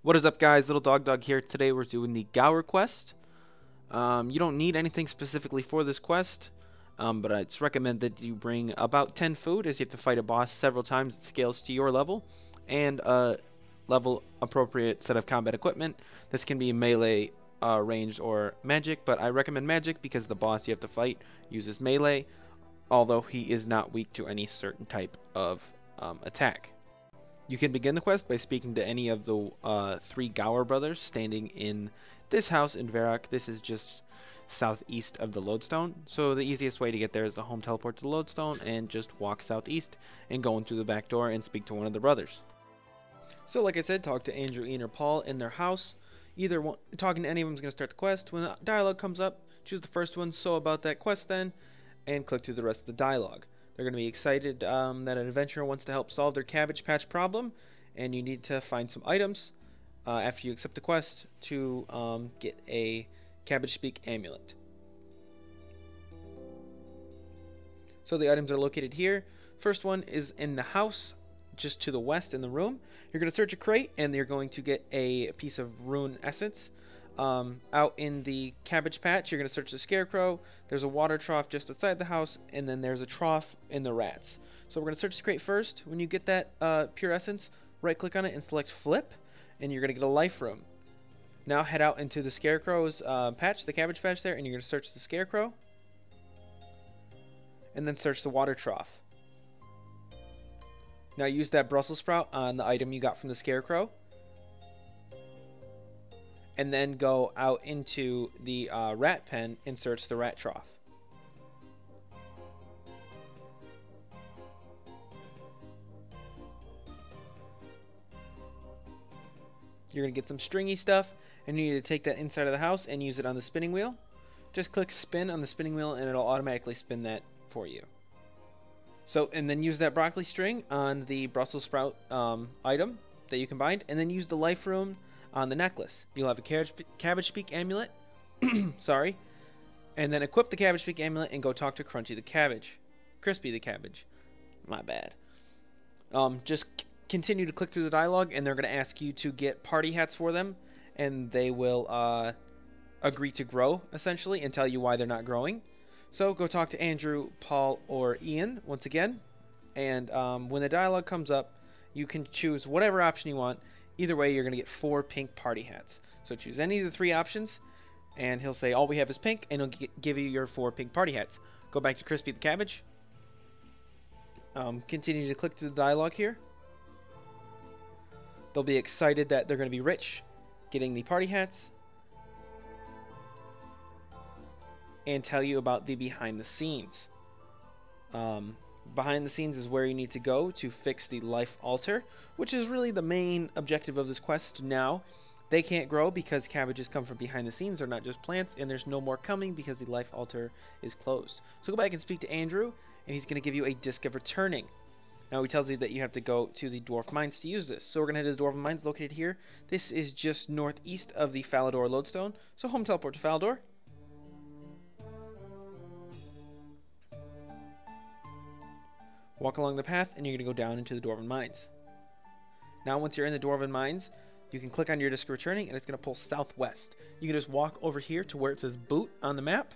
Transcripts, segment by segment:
What is up, guys? Little Dog here. Today we're doing the Gower quest. You don't need anything specifically for this quest, but it's recommended that you bring about 10 food, as you have to fight a boss several times. It scales to your level, and a level appropriate set of combat equipment. This can be melee, ranged, or magic, but I recommend magic because the boss you have to fight uses melee, although he is not weak to any certain type of attack. You can begin the quest by speaking to any of the 3 Gower brothers standing in this house in Varrock. This is just southeast of the lodestone, so the easiest way to get there is the home teleport to the lodestone and just walk southeast and go in through the back door and speak to one of the brothers. So like I said, talk to Andrew, Ian, or Paul in their house. Either one, talking to any of them is going to start the quest. When the dialogue comes up, choose the first one, so about that quest then, and click through the rest of the dialogue. They're going to be excited that an adventurer wants to help solve their cabbage patch problem, and you need to find some items after you accept the quest to get a cabbage speak amulet. So the items are located here. First one is in the house, just to the west in the room. You're going to search a crate, and you're going to get a piece of rune essence. Out in the cabbage patch, you're going to search the scarecrow. There's a water trough just outside the house, and then there's a trough in the rats. So we're going to search the crate first. When you get that pure essence, right click on it and select flip, and you're going to get a life room. Now head out into the scarecrow's patch, the cabbage patch there, and you're going to search the scarecrow, and then search the water trough. Now use that Brussels sprout on the item you got from the scarecrow, and then go out into the rat pen and search the rat trough. You're going to get some stringy stuff, and you need to take that inside of the house and use it on the spinning wheel. Just click spin on the spinning wheel and it'll automatically spin that for you. So, and then use that broccoli string on the Brussels sprout item that you combined, and then use the life room on the necklace. You'll have a cabbage speak amulet, sorry, and then equip the cabbage speak amulet and go talk to Crispy the cabbage. My bad. Just continue to click through the dialogue, and they're going to ask you to get party hats for them, and they will agree to grow essentially and tell you why they're not growing. So go talk to Andrew, Paul, or Ian once again, and when the dialogue comes up, you can choose whatever option you want. Either way, you're going to get 4 pink party hats. So choose any of the 3 options, and he'll say, all we have is pink, and he'll give you your 4 pink party hats. Go back to Crispy the Cabbage. Continue to click through the dialogue here. They'll be excited that they're going to be rich, getting the party hats, and tell you about the behind the scenes. Behind the scenes is where you need to go to fix the life altar, which is really the main objective of this quest now. They can't grow because cabbages come from behind the scenes. They're not just plants, and there's no more coming because the life altar is closed. So go back and speak to Andrew, and he's going to give you a disc of returning. Now he tells you that you have to go to the dwarf mines to use this. So we're going to head to the dwarf mines located here. This is just northeast of the Falador lodestone. So home teleport to Falador. Walk along the path, and you're going to go down into the Dwarven Mines. Now, once you're in the Dwarven Mines, you can click on your disc of returning, and it's going to pull southwest. You can just walk over here to where it says boot on the map,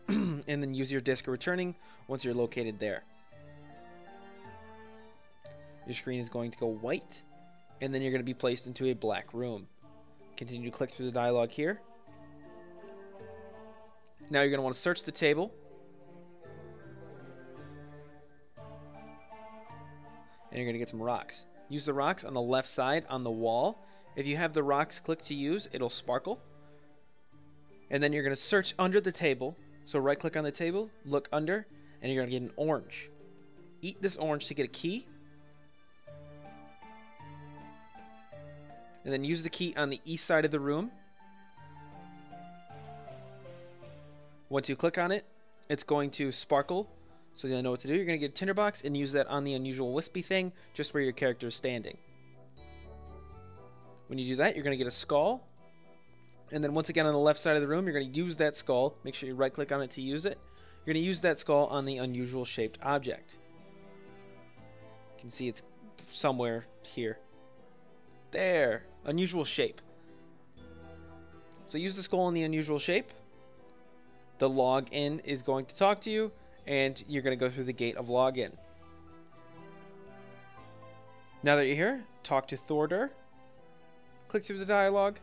and then use your disc of returning once you're located there. Your screen is going to go white, and then you're going to be placed into a black room. Continue to click through the dialogue here. Now you're going to want to search the table, and you're going to get some rocks. Use the rocks on the left side on the wall. If you have the rocks clicked to use, it'll sparkle. And then you're going to search under the table. So right click on the table, look under, and you're going to get an orange. Eat this orange to get a key. And then use the key on the east side of the room. Once you click on it, it's going to sparkle. So you'll know what to do. You're going to get a tinderbox and use that on the unusual wispy thing, just where your character is standing. When you do that, you're going to get a skull. And then once again on the left side of the room, you're going to use that skull. Make sure you right click on it to use it. You're going to use that skull on the unusual shaped object. You can see it's somewhere here. There. Unusual shape. So use the skull in the unusual shape. The login is going to talk to you, and you're going to go through the gate of login. Now that you're here, talk to Thorder. Click through the dialogue.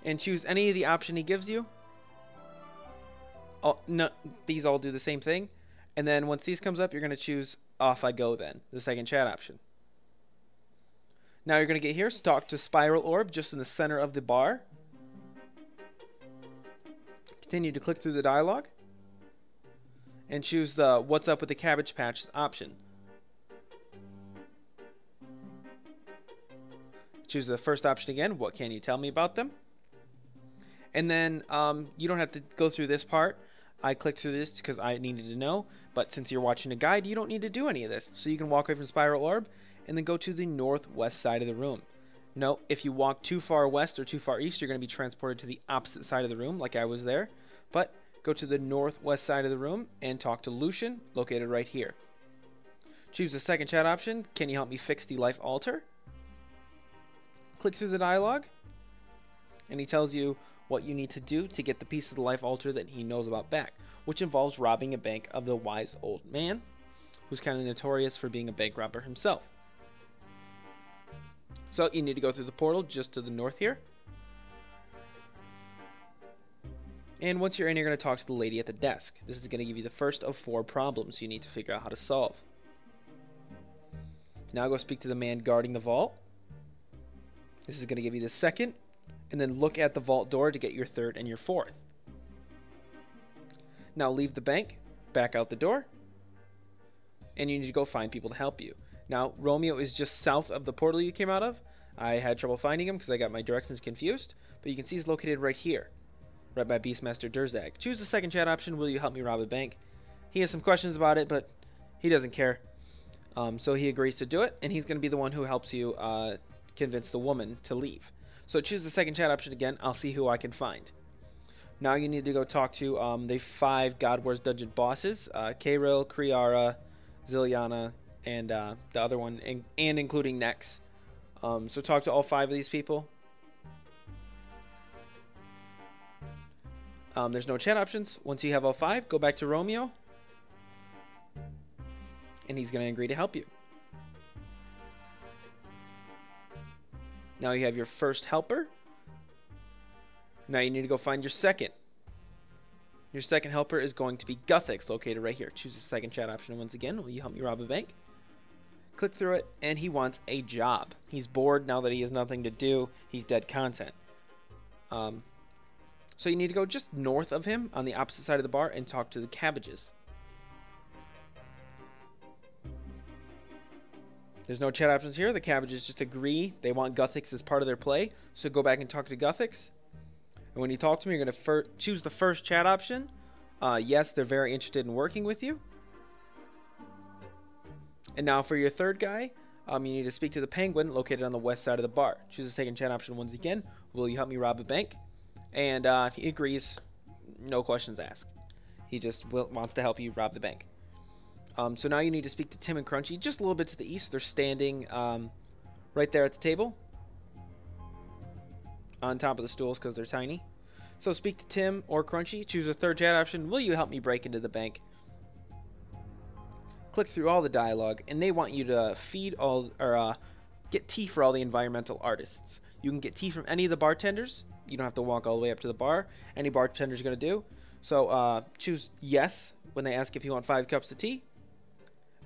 And choose any of the option he gives you. Oh, no, these all do the same thing. And then once these comes up, you're going to choose Off I Go then, the second chat option. Now you're going to get here, talk to Spiral Orb just in the center of the bar. Continue to click through the dialogue. And choose the What's Up with the Cabbage Patch option. Choose the first option again, what can you tell me about them? And then you don't have to go through this part. I clicked through this because I needed to know, but since you're watching a guide, you don't need to do any of this. So you can walk away from Spiral Orb and then go to the northwest side of the room. Note, if you walk too far west or too far east, you're going to be transported to the opposite side of the room, like I was there. But go to the northwest side of the room and talk to Lucian, located right here. Choose the second chat option, can you help me fix the life altar? Click through the dialogue, and he tells you what you need to do to get the piece of the life altar that he knows about back, which involves robbing a bank of the wise old man, who's kind of notorious for being a bank robber himself. So you need to go through the portal just to the north here. And once you're in, you're going to talk to the lady at the desk. This is going to give you the first of 4 problems you need to figure out how to solve. Now go speak to the man guarding the vault. This is going to give you the second. And then look at the vault door to get your third and your fourth. Now leave the bank, back out the door, and you need to go find people to help you. Now Romeo is just south of the portal you came out of. I had trouble finding him because I got my directions confused, but you can see he's located right here, right by Beastmaster Durzag. Choose the second chat option, will you help me rob a bank? He has some questions about it, but he doesn't care. So he agrees to do it, and he's going to be the one who helps you convince the woman to leave. So choose the second chat option again. I'll see who I can find. Now you need to go talk to the 5 God Wars Dungeon bosses. Kayril, Kriara, Ziliana, and the other one, and including Nex. So talk to all 5 of these people. There's no chat options. Once you have all 5, go back to Romeo. And he's going to agree to help you. Now you have your first helper. Now you need to go find your second. Your second helper is going to be Guthix, located right here. Choose the second chat option once again. Will you help me rob a bank? Click through it, and he wants a job. He's bored now that he has nothing to do. He's dead content. So you need to go just north of him on the opposite side of the bar and talk to the cabbages. There's no chat options here. The cabbages just agree. They want Guthix as part of their play. So go back and talk to Guthix. And when you talk to me, you're going to choose the first chat option. Yes, they're very interested in working with you. And now for your third guy, you need to speak to the penguin located on the west side of the bar. Choose the second chat option once again. Will you help me rob a bank? And he agrees. No questions asked. He just wants to help you rob the bank. So now you need to speak to Tim and Crunchy just a little bit to the east. They're standing right there at the table on top of the stools because they're tiny. So speak to Tim or Crunchy. Choose a third chat option. Will you help me break into the bank? Click through all the dialogue, and they want you to feed all or get tea for all the environmental artists. You can get tea from any of the bartenders. You don't have to walk all the way up to the bar. Any bartender's going to do. So choose yes when they ask if you want 5 cups of tea.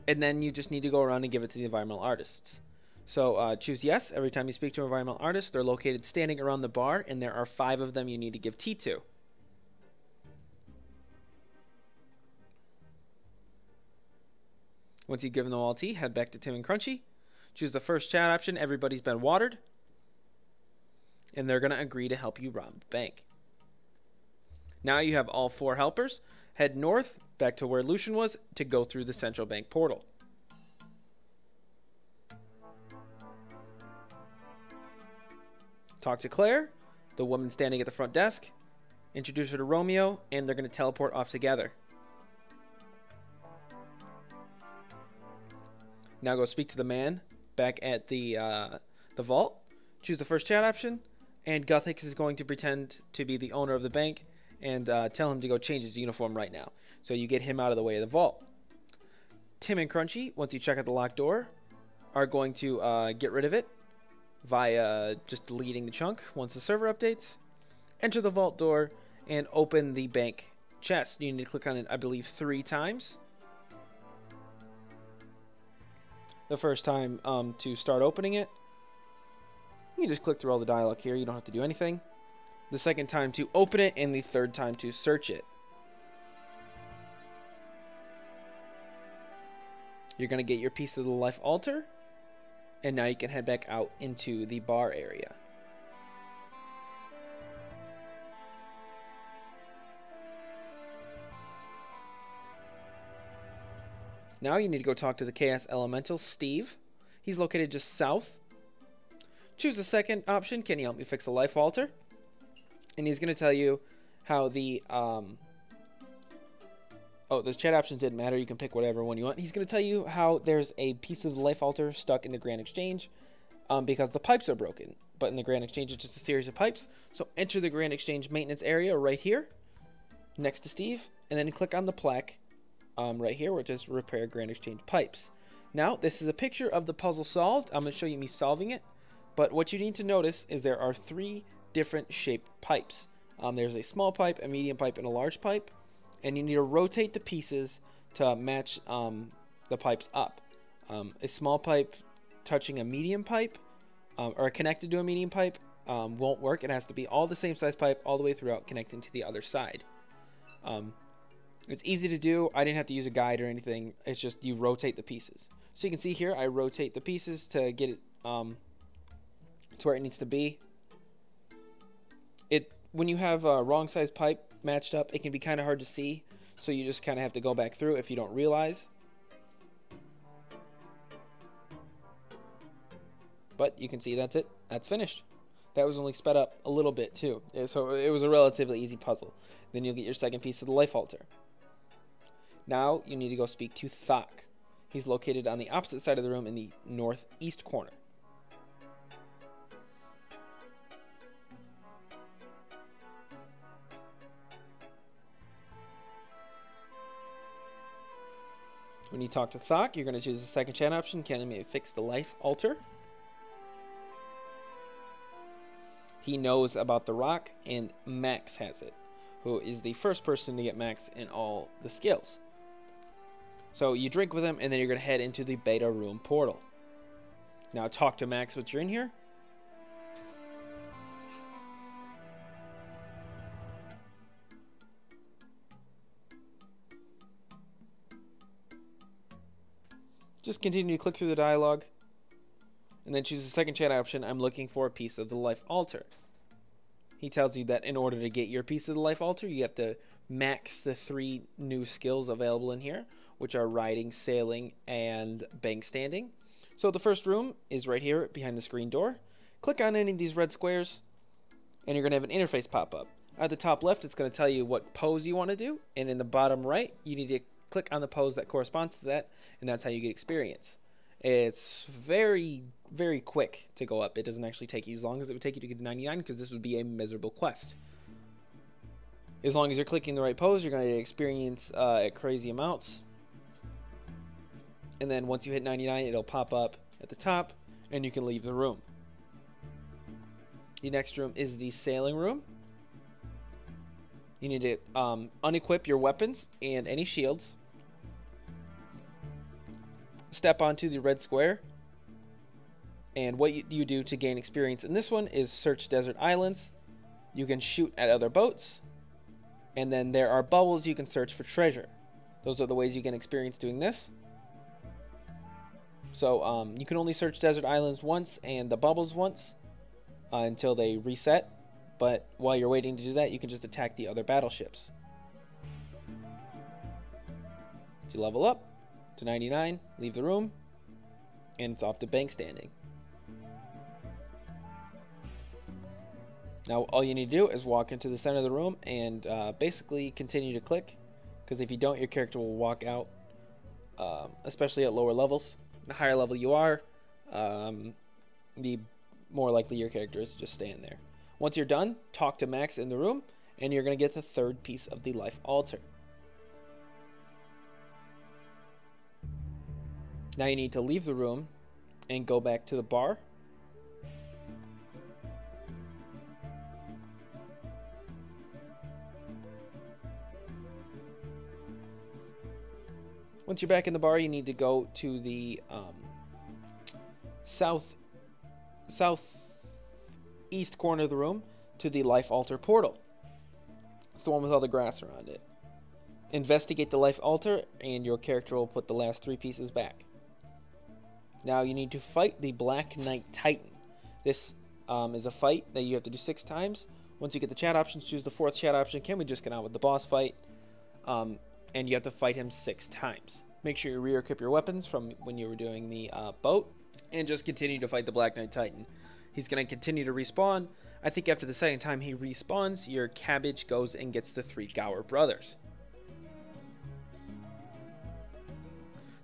And then you just need to go around and give it to the environmental artists. So choose yes every time you speak to an environmental artist. They're located standing around the bar, and there are 5 of them you need to give tea to. Once you've given them all tea, head back to Tim and Crunchy. Choose the first chat option. Everybody's been watered. And they're going to agree to help you rob the bank. Now you have all 4 helpers. Head north, back to where Lucian was, to go through the central bank portal. Talk to Claire, the woman standing at the front desk. Introduce her to Romeo, and they're going to teleport off together. Now go speak to the man back at the vault. Choose the first chat option, and Guthix is going to pretend to be the owner of the bank and tell him to go change his uniform right now. So you get him out of the way of the vault. Tim and Crunchy, once you check out the locked door, are going to get rid of it via just deleting the chunk once the server updates. Enter the vault door and open the bank chest. You need to click on it, I believe, 3 times. The first time to start opening it, you can just click through all the dialogue here. You don't have to do anything. The second time to open it, and the third time to search it. You're going to get your piece of the life altar, and now you can head back out into the bar area. Now you need to go talk to the Chaos Elemental, Steve. He's located just south. Choose the second option, can you help me fix a life altar? And he's going to tell you how the... those chat options didn't matter. You can pick whatever one you want. He's going to tell you how there's a piece of the life altar stuck in the Grand Exchange because the pipes are broken. But in the Grand Exchange, it's just a series of pipes. So enter the Grand Exchange maintenance area right here next to Steve. And then click on the plaque right here where it says repair Grand Exchange pipes. Now, this is a picture of the puzzle solved. I'm going to show you me solving it. But what you need to notice is there are 3 different shaped pipes. There's a small pipe, a medium pipe, and a large pipe. And you need to rotate the pieces to match the pipes up. A small pipe touching a medium pipe or connected to a medium pipe won't work. It has to be all the same size pipe all the way throughout, connecting to the other side. It's easy to do. I didn't have to use a guide or anything. It's just you rotate the pieces. So you can see here I rotate the pieces to get it to where it needs to be. When you have a wrong size pipe matched up, it can be kind of hard to see, so you just kind of have to go back through if you don't realize. But you can see that's it. That's finished. That was only sped up a little bit too, so it was a relatively easy puzzle. Then you'll get your second piece of the life altar. Now you need to go speak to Thok. He's located on the opposite side of the room in the northeast corner. When you talk to Thok, you're going to choose the second chat option. Can you fix the life altar? He knows about the rock, and Max has it, who is the first person to get Max in all the skills. So you drink with him, and then you're going to head into the beta room portal. Now talk to Max once you're in here. Just continue to click through the dialogue, and then choose the second chat option. I'm looking for a piece of the life altar. He tells you that in order to get your piece of the life altar, you have to max the 3 new skills available in here, which are riding, sailing, and bank standing. So the first room is right here behind the screen door. Click on any of these red squares, and you're going to have an interface pop up. At the top left, it's going to tell you what pose you want to do, and in the bottom right, you need to click on the pose that corresponds to that, and that's how you get experience. It's very, very quick to go up. It doesn't actually take you as long as it would take you to get to 99, because this would be a miserable quest. As long as you're clicking the right pose, you're going to experience at crazy amounts. And then once you hit 99, it'll pop up at the top, and you can leave the room. The next room is the sailing room. You need to unequip your weapons and any shields. Step onto the red square, and what you do to gain experience in this one is search desert islands. You can shoot at other boats, and then there are bubbles you can search for treasure. Those are the ways you gain experience doing this. So you can only search desert islands once and the bubbles once until they reset, but while you're waiting to do that, you can just attack the other battleships. So you level up to 99, leave the room, and it's off to bank standing. Now all you need to do is walk into the center of the room and basically continue to click, because if you don't, your character will walk out, especially at lower levels. The higher level you are, the more likely your character is to just stay in there. Once you're done, talk to Max in the room, and you're going to get the third piece of the life altar. Now you need to leave the room and go back to the bar. Once you're back in the bar, you need to go to the southeast corner of the room to the life altar portal. It's the one with all the grass around it. Investigate the life altar, and your character will put the last 3 pieces back. Now you need to fight the Black Knight Titan. This is a fight that you have to do 6 times. Once you get the chat options, choose the 4th chat option. Can we just get on with the boss fight? And you have to fight him 6 times. Make sure you re-equip your weapons from when you were doing the boat, and just continue to fight the Black Knight Titan. He's going to continue to respawn. I think after the second time he respawns, your cabbage goes and gets the 3 Gower brothers.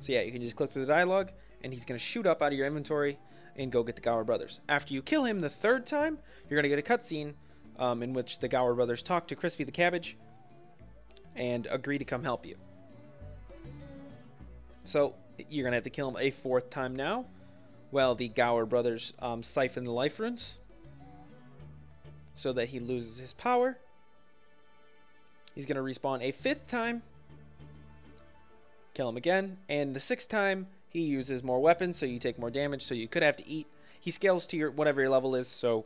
So yeah, you can just click through the dialogue, and he's going to shoot up out of your inventory and go get the Gower brothers. After you kill him the 3rd time, you're going to get a cutscene in which the Gower brothers talk to Crispy the Cabbage and agree to come help you. So you're going to have to kill him a 4th time now, while the Gower brothers siphon the life runes so that he loses his power. He's going to respawn a 5th time, kill him again, and the 6th time he uses more weapons, so you take more damage, so you could have to eat. He scales to your whatever your level is, so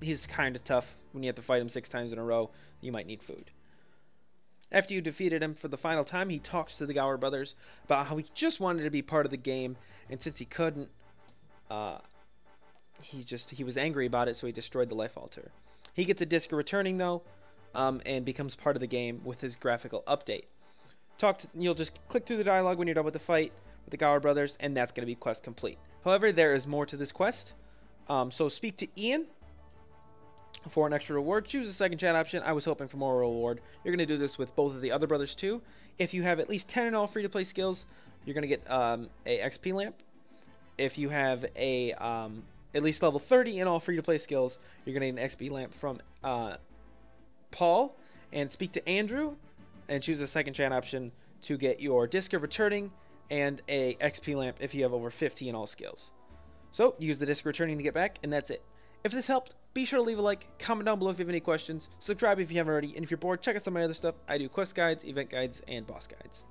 he's kind of tough. When you have to fight him 6 times in a row, you might need food. After you defeated him for the final time, he talks to the Gower brothers about how he just wanted to be part of the game, and since he couldn't, he was angry about it, so he destroyed the life altar. He gets a disc of returning though, and becomes part of the game with his graphical update. You'll just click through the dialogue when you're done with the fight with the Gower brothers, and that's going to be quest complete. However, there is more to this quest, so speak to Ian for an extra reward. Choose the 2nd chat option. I was hoping for more reward. You're going to do this with both of the other brothers too. If you have at least 10 in all free-to-play skills, you're going to get a XP lamp. If you have a at least level 30 in all free-to-play skills, you're going to get an XP lamp from Paul. And speak to Andrew and choose the 2nd chat option to get your disc of returning and a XP lamp if you have over 50 in all skills. So use the disc of returning to get back, and that's it. If this helped, be sure to leave a like, comment down below if you have any questions, subscribe if you haven't already, and if you're bored, check out some of my other stuff. I do quest guides, event guides, and boss guides.